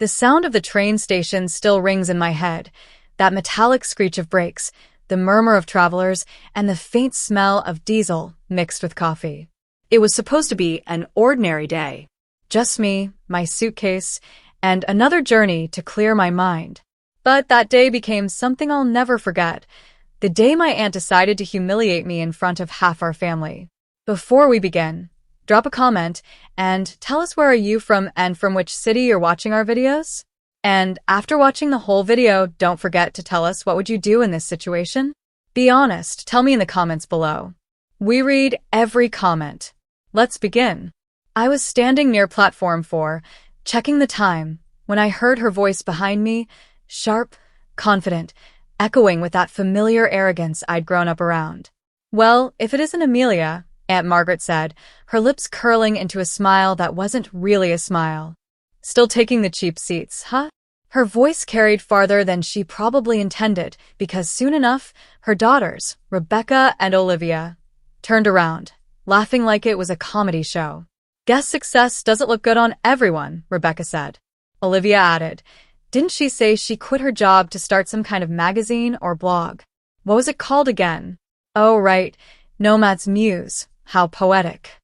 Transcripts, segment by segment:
The sound of the train station still rings in my head, that metallic screech of brakes, the murmur of travelers, and the faint smell of diesel mixed with coffee. It was supposed to be an ordinary day. Just me, my suitcase, and another journey to clear my mind. But that day became something I'll never forget. The day my aunt decided to humiliate me in front of half our family. Before we begin, drop a comment and tell us where are you from and from which city you're watching our videos? And after watching the whole video, don't forget to tell us what would you do in this situation? Be honest, tell me in the comments below. We read every comment. Let's begin. I was standing near platform 4, checking the time, when I heard her voice behind me, sharp, confident, echoing with that familiar arrogance I'd grown up around. Well, if it isn't Amelia, Aunt Margaret said, her lips curling into a smile that wasn't really a smile. Still taking the cheap seats, huh? Her voice carried farther than she probably intended, because soon enough, her daughters, Rebecca and Olivia, turned around, laughing like it was a comedy show. Guess success doesn't look good on everyone, Rebecca said. Olivia added, didn't she say she quit her job to start some kind of magazine or blog? What was it called again? Oh, right, Nomad's Muse. How poetic.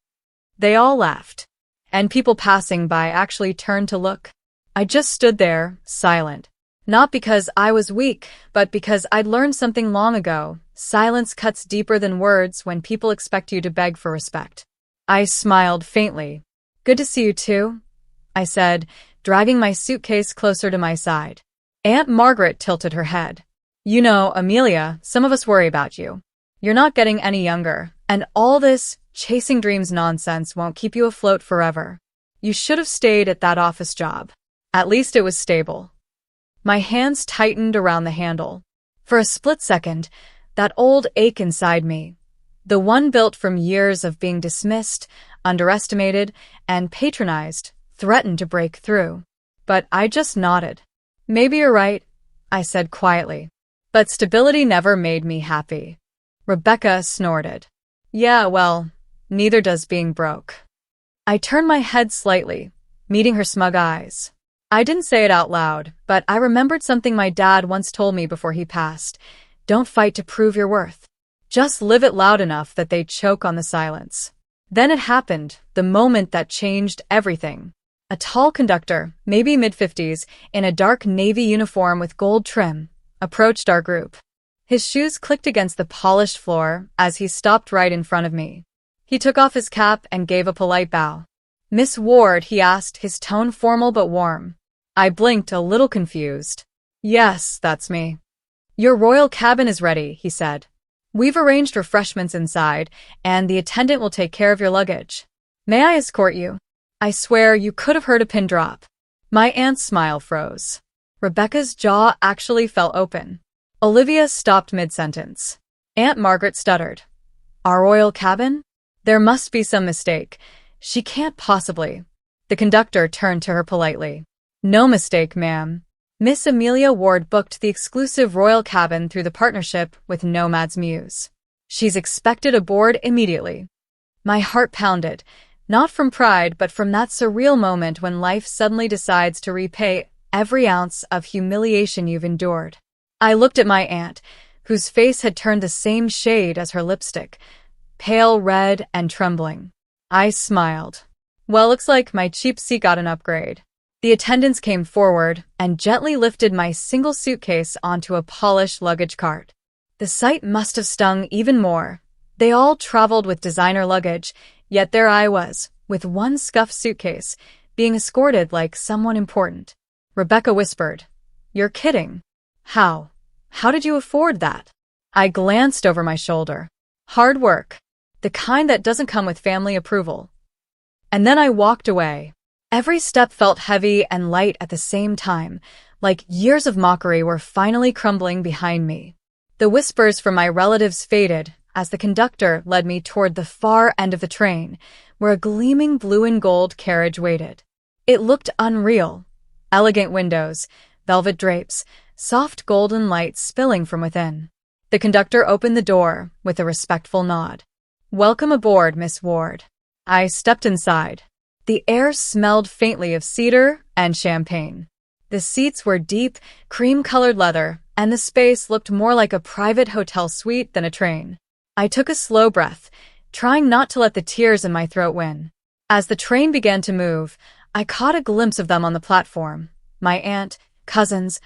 They all laughed, and people passing by actually turned to look. I just stood there, silent. Not because I was weak, but because I'd learned something long ago. Silence cuts deeper than words when people expect you to beg for respect. I smiled faintly. Good to see you too, I said, dragging my suitcase closer to my side. Aunt Margaret tilted her head. You know, Amelia, some of us worry about you. You're not getting any younger, and all this chasing dreams nonsense won't keep you afloat forever. You should have stayed at that office job. At least it was stable. My hands tightened around the handle. For a split second, that old ache inside me, the one built from years of being dismissed, underestimated, and patronized, threatened to break through. But I just nodded. Maybe you're right, I said quietly. But stability never made me happy. Rebecca snorted. Yeah, well, neither does being broke. I turned my head slightly, meeting her smug eyes. I didn't say it out loud, but I remembered something my dad once told me before he passed. Don't fight to prove your worth. Just live it loud enough that they choke on the silence. Then it happened, the moment that changed everything. A tall conductor, maybe mid-50s, in a dark navy uniform with gold trim, approached our group. His shoes clicked against the polished floor as he stopped right in front of me. He took off his cap and gave a polite bow. Miss Ward, he asked, his tone formal but warm. I blinked, a little confused. Yes, that's me. Your royal cabin is ready, he said. We've arranged refreshments inside, and the attendant will take care of your luggage. May I escort you? I swear you could have heard a pin drop. My aunt's smile froze. Rebecca's jaw actually fell open. Olivia stopped mid-sentence. Aunt Margaret stuttered. Our royal cabin? There must be some mistake. She can't possibly. The conductor turned to her politely. No mistake, ma'am. Miss Amelia Ward booked the exclusive royal cabin through the partnership with Nomad's Muse. She's expected aboard immediately. My heart pounded, not from pride, but from that surreal moment when life suddenly decides to repay every ounce of humiliation you've endured. I looked at my aunt, whose face had turned the same shade as her lipstick, pale red and trembling. I smiled. Well, looks like my cheap seat got an upgrade. The attendants came forward and gently lifted my single suitcase onto a polished luggage cart. The sight must have stung even more. They all traveled with designer luggage, yet there I was, with one scuffed suitcase, being escorted like someone important. Rebecca whispered, You're kidding. How? How did you afford that? I glanced over my shoulder. Hard work. The kind that doesn't come with family approval. And then I walked away. Every step felt heavy and light at the same time, like years of mockery were finally crumbling behind me. The whispers from my relatives faded as the conductor led me toward the far end of the train, where a gleaming blue and gold carriage waited. It looked unreal. Elegant windows, velvet drapes, soft golden light spilling from within. The conductor opened the door with a respectful nod. Welcome aboard, Miss Ward. I stepped inside. The air smelled faintly of cedar and champagne. The seats were deep, cream-colored leather, and the space looked more like a private hotel suite than a train. I took a slow breath, trying not to let the tears in my throat win. As the train began to move, I caught a glimpse of them on the platform. My aunt, cousins,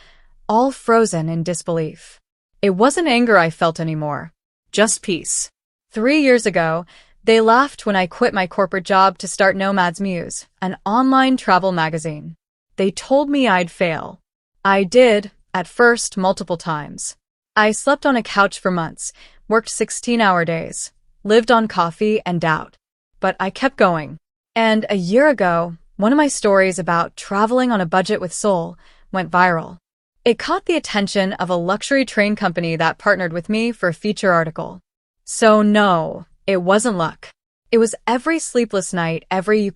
all frozen in disbelief. It wasn't anger I felt anymore, just peace. 3 years ago, they laughed when I quit my corporate job to start Nomad's Muse, an online travel magazine. They told me I'd fail. I did, at first, multiple times. I slept on a couch for months, worked 16-hour days, lived on coffee and doubt. But I kept going. And a year ago, one of my stories about traveling on a budget with Seoul went viral. It caught the attention of a luxury train company that partnered with me for a feature article. So no, it wasn't luck. It was every sleepless night, every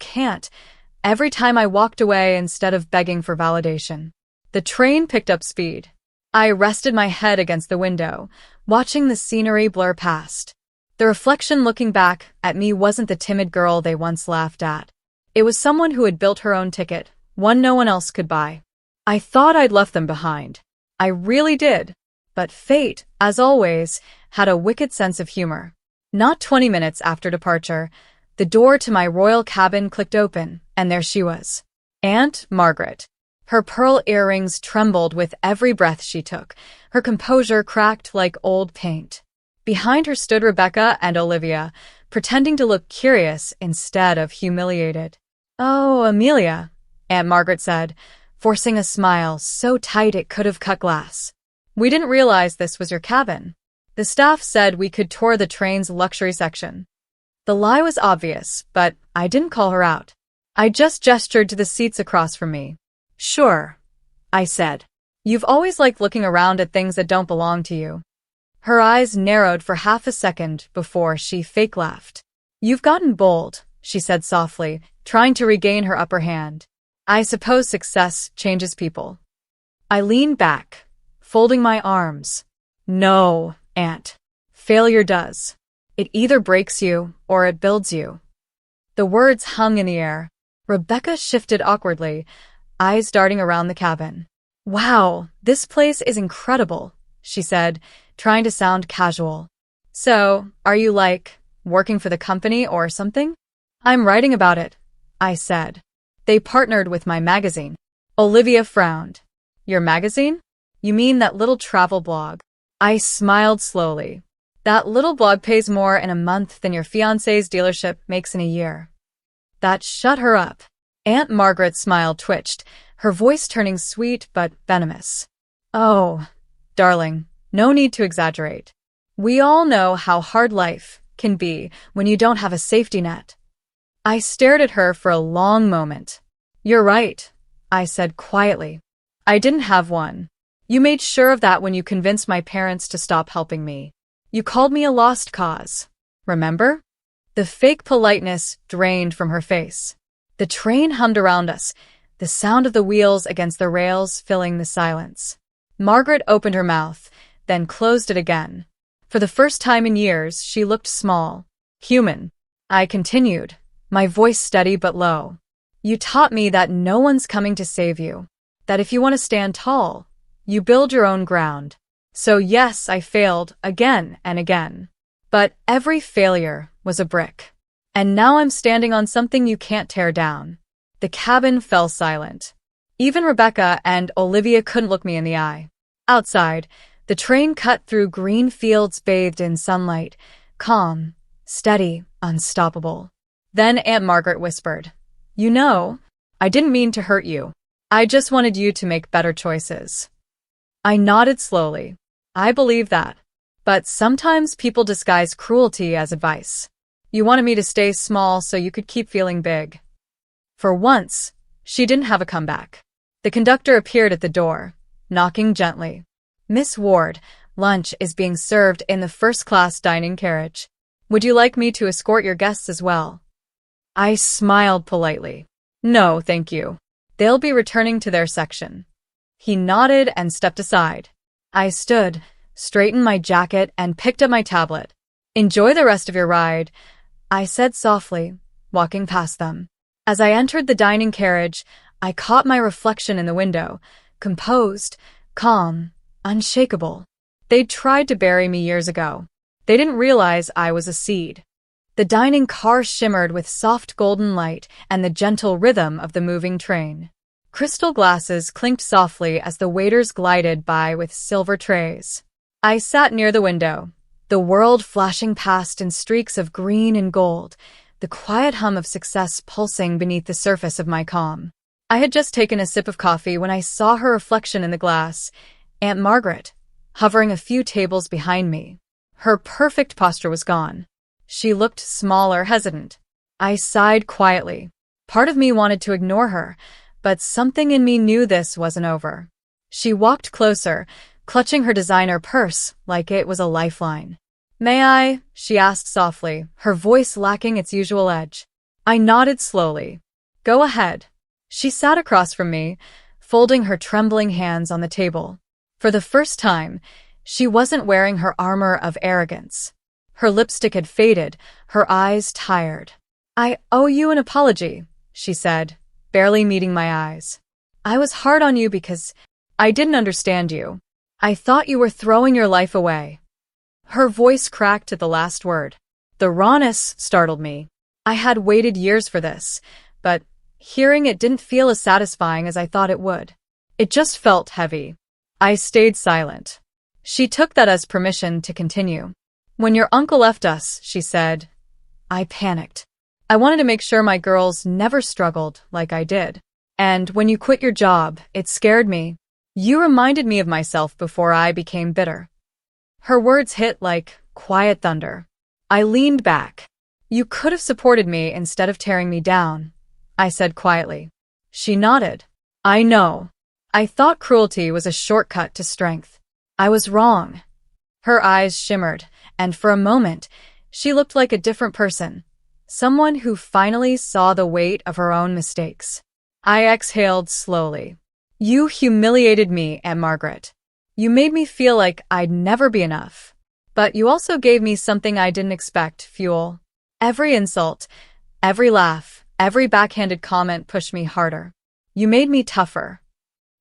time I walked away instead of begging for validation. The train picked up speed. I rested my head against the window, watching the scenery blur past. The reflection looking back at me wasn't the timid girl they once laughed at. It was someone who had built her own ticket, one no one else could buy. I thought I'd left them behind. I really did. But fate, as always, had a wicked sense of humor. Not 20 minutes after departure, the door to my royal cabin clicked open, and there she was. Aunt Margaret. Her pearl earrings trembled with every breath she took. Her composure cracked like old paint. Behind her stood Rebecca and Olivia, pretending to look curious instead of humiliated. "Oh, Amelia," Aunt Margaret said, forcing a smile so tight it could have cut glass. "We didn't realize this was your cabin. The staff said we could tour the train's luxury section." The lie was obvious, but I didn't call her out. I just gestured to the seats across from me. "Sure," I said. "You've always liked looking around at things that don't belong to you." Her eyes narrowed for half a second before she fake laughed. "You've gotten bold," she said softly, trying to regain her upper hand. "I suppose success changes people." I leaned back, folding my arms. "No, Aunt. Failure does. It either breaks you or it builds you." The words hung in the air. Rebecca shifted awkwardly, eyes darting around the cabin. "Wow, this place is incredible," she said, trying to sound casual. "So, are you working for the company or something?" "I'm writing about it," I said. "They partnered with my magazine." Olivia frowned. "Your magazine? You mean that little travel blog?" I smiled slowly. "That little blog pays more in a month than your fiancé's dealership makes in a year." That shut her up. Aunt Margaret's smile twitched, her voice turning sweet but venomous. "Oh, darling, no need to exaggerate. We all know how hard life can be when you don't have a safety net." I stared at her for a long moment. "You're right," I said quietly. "I didn't have one. You made sure of that when you convinced my parents to stop helping me. You called me a lost cause. Remember?" The fake politeness drained from her face. The train hummed around us, the sound of the wheels against the rails filling the silence. Margaret opened her mouth, then closed it again. For the first time in years, she looked small, human. I continued, my voice steady but low. "You taught me that no one's coming to save you, that if you want to stand tall, you build your own ground. So yes, I failed again and again. But every failure was a brick. And now I'm standing on something you can't tear down." The cabin fell silent. Even Rebecca and Olivia couldn't look me in the eye. Outside, the train cut through green fields bathed in sunlight, calm, steady, unstoppable. Then Aunt Margaret whispered, "You know, I didn't mean to hurt you. I just wanted you to make better choices." I nodded slowly. I believe that. But sometimes people disguise cruelty as advice. You wanted me to stay small so you could keep feeling big. For once, she didn't have a comeback. The conductor appeared at the door, knocking gently. "Miss Ward, lunch is being served in the first-class dining carriage. Would you like me to escort your guests as well?" I smiled politely. "No, thank you. They'll be returning to their section." He nodded and stepped aside. I stood, straightened my jacket, and picked up my tablet. "Enjoy the rest of your ride," I said softly, walking past them. As I entered the dining carriage, I caught my reflection in the window, composed, calm, unshakable. They'd tried to bury me years ago. They didn't realize I was a seed. The dining car shimmered with soft golden light and the gentle rhythm of the moving train. Crystal glasses clinked softly as the waiters glided by with silver trays. I sat near the window, the world flashing past in streaks of green and gold, the quiet hum of success pulsing beneath the surface of my calm. I had just taken a sip of coffee when I saw her reflection in the glass, Aunt Margaret, hovering a few tables behind me. Her perfect posture was gone. She looked smaller, hesitant. I sighed quietly. Part of me wanted to ignore her, but something in me knew this wasn't over. She walked closer, clutching her designer purse like it was a lifeline. "May I?" she asked softly, her voice lacking its usual edge. I nodded slowly. "Go ahead." She sat across from me, folding her trembling hands on the table. For the first time, she wasn't wearing her armor of arrogance. Her lipstick had faded, her eyes tired. "I owe you an apology," she said, barely meeting my eyes. "I was hard on you because I didn't understand you. I thought you were throwing your life away." Her voice cracked at the last word. The rawness startled me. I had waited years for this, but hearing it didn't feel as satisfying as I thought it would. It just felt heavy. I stayed silent. She took that as permission to continue. "When your uncle left us," she said, I panicked. I wanted to make sure my girls never struggled like I did. "And when you quit your job, it scared me. You reminded me of myself before I became bitter." Her words hit like quiet thunder. I leaned back. "You could have supported me instead of tearing me down," I said quietly. She nodded. "I know. I thought cruelty was a shortcut to strength. I was wrong." Her eyes shimmered, and for a moment, she looked like a different person, someone who finally saw the weight of her own mistakes. I exhaled slowly. "You humiliated me, Aunt Margaret. You made me feel like I'd never be enough. But you also gave me something I didn't expect, fuel. Every insult, every laugh, every backhanded comment pushed me harder. You made me tougher."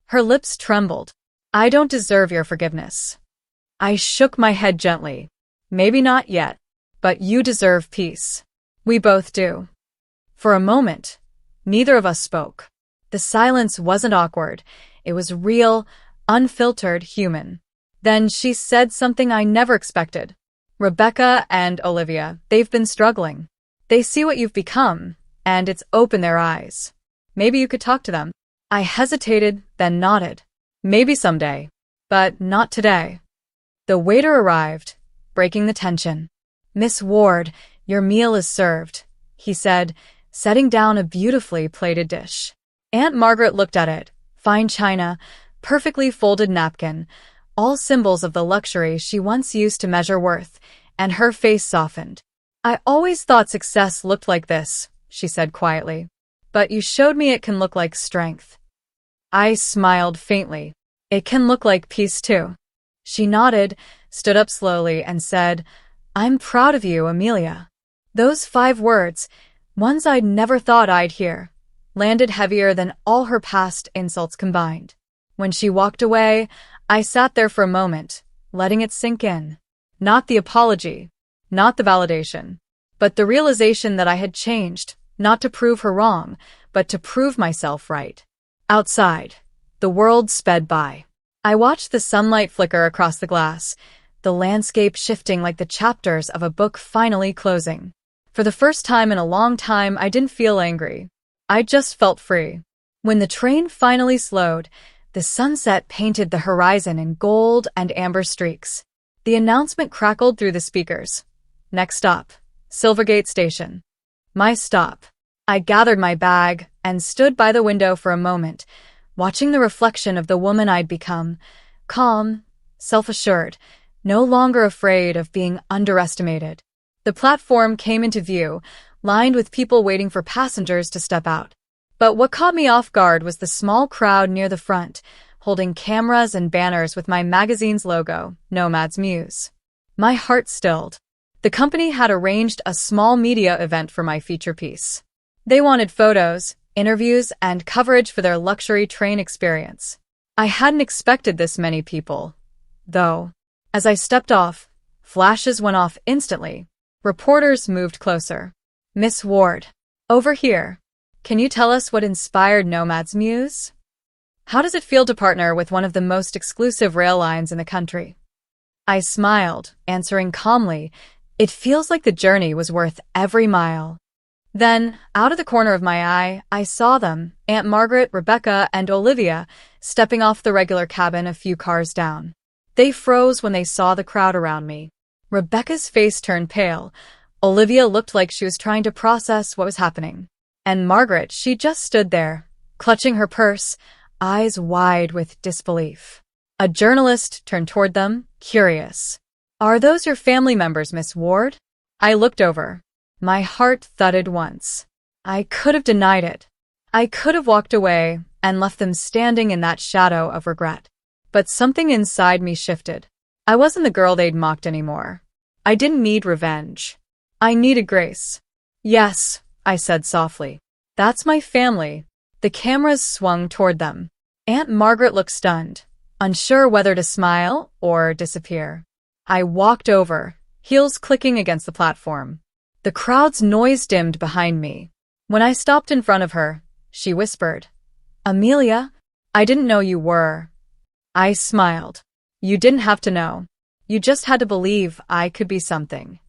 Her lips trembled. "I don't deserve your forgiveness." I shook my head gently. "Maybe not yet, but you deserve peace. We both do." For a moment, neither of us spoke. The silence wasn't awkward. It was real, unfiltered, human. Then she said something I never expected. "Rebecca and Olivia, they've been struggling. They see what you've become, and it's opened their eyes. Maybe you could talk to them." I hesitated, then nodded. "Maybe someday, but not today." The waiter arrived, breaking the tension. "Miss Ward, your meal is served," he said, setting down a beautifully plated dish. Aunt Margaret looked at it. Fine china, perfectly folded napkin, all symbols of the luxury she once used to measure worth, and her face softened. "I always thought success looked like this," she said quietly. "But you showed me it can look like strength." I smiled faintly. "It can look like peace too." She nodded, stood up slowly, and said, "I'm proud of you, Amelia." Those 5 words, ones I'd never thought I'd hear, landed heavier than all her past insults combined. When she walked away, I sat there for a moment, letting it sink in. Not the apology, not the validation, but the realization that I had changed, not to prove her wrong, but to prove myself right. Outside, the world sped by. I watched the sunlight flicker across the glass, the landscape shifting like the chapters of a book finally closing. For the first time in a long time, I didn't feel angry. I just felt free. When the train finally slowed, the sunset painted the horizon in gold and amber streaks. The announcement crackled through the speakers. "Next stop, Silvergate Station." My stop. I gathered my bag and stood by the window for a moment, watching the reflection of the woman I'd become, calm, self-assured, no longer afraid of being underestimated. The platform came into view, lined with people waiting for passengers to step out. But what caught me off guard was the small crowd near the front, holding cameras and banners with my magazine's logo, Nomad's Muse. My heart stilled. The company had arranged a small media event for my feature piece. They wanted photos, interviews, and coverage for their luxury train experience. I hadn't expected this many people, though. As I stepped off, flashes went off instantly. Reporters moved closer. Miss Ward, over here. Can you tell us what inspired Nomad's muse? How does it feel to partner with one of the most exclusive rail lines in the country? I smiled, answering calmly, it feels like the journey was worth every mile. Then, out of the corner of my eye, I saw them, Aunt Margaret, Rebecca, and Olivia, stepping off the regular cabin a few cars down. They froze when they saw the crowd around me. Rebecca's face turned pale. Olivia looked like she was trying to process what was happening. And Margaret, she just stood there, clutching her purse, eyes wide with disbelief. A journalist turned toward them, curious. Are those your family members, Miss Ward? I looked over. My heart thudded once. I could have denied it. I could have walked away and left them standing in that shadow of regret. But something inside me shifted. I wasn't the girl they'd mocked anymore. I didn't need revenge. I needed grace. Yes, I said softly. That's my family. The cameras swung toward them. Aunt Margaret looked stunned, unsure whether to smile or disappear. I walked over, heels clicking against the platform. The crowd's noise dimmed behind me. When I stopped in front of her, she whispered, Amelia, I didn't know you were. I smiled. You didn't have to know. You just had to believe I could be something.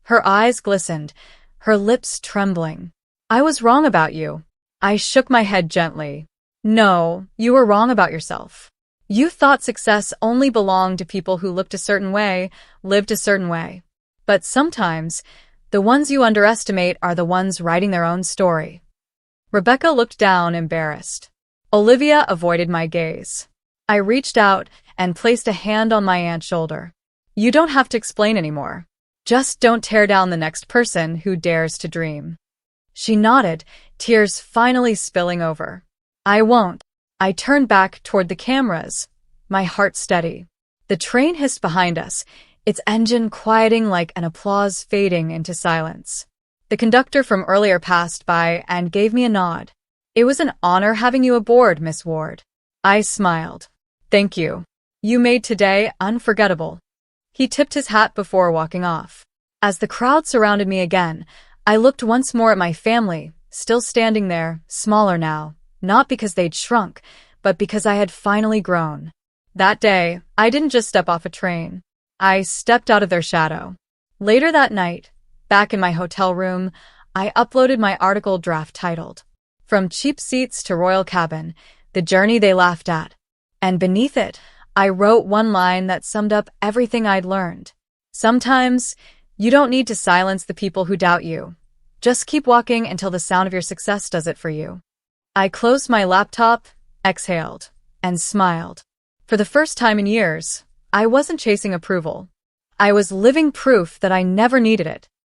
Her eyes glistened, her lips trembling. I was wrong about you. I shook my head gently. No, you were wrong about yourself. You thought success only belonged to people who looked a certain way, lived a certain way. But sometimes, the ones you underestimate are the ones writing their own story. Rebecca looked down, embarrassed. Olivia avoided my gaze. I reached out and placed a hand on my aunt's shoulder. You don't have to explain anymore. Just don't tear down the next person who dares to dream. She nodded, tears finally spilling over. I won't. I turned back toward the cameras, my heart steady. The train hissed behind us, its engine quieting like an applause fading into silence. The conductor from earlier passed by and gave me a nod. It was an honor having you aboard, Miss Ward. I smiled. Thank you. You made today unforgettable. He tipped his hat before walking off. As the crowd surrounded me again, I looked once more at my family, still standing there, smaller now, not because they'd shrunk, but because I had finally grown. That day, I didn't just step off a train. I stepped out of their shadow. Later that night, back in my hotel room, I uploaded my article draft titled, From Cheap Seats to Royal Cabin, The Journey They Laughed At. And beneath it, I wrote one line that summed up everything I'd learned. Sometimes, you don't need to silence the people who doubt you. Just keep walking until the sound of your success does it for you. I closed my laptop, exhaled, and smiled. For the first time in years, I wasn't chasing approval. I was living proof that I never needed it.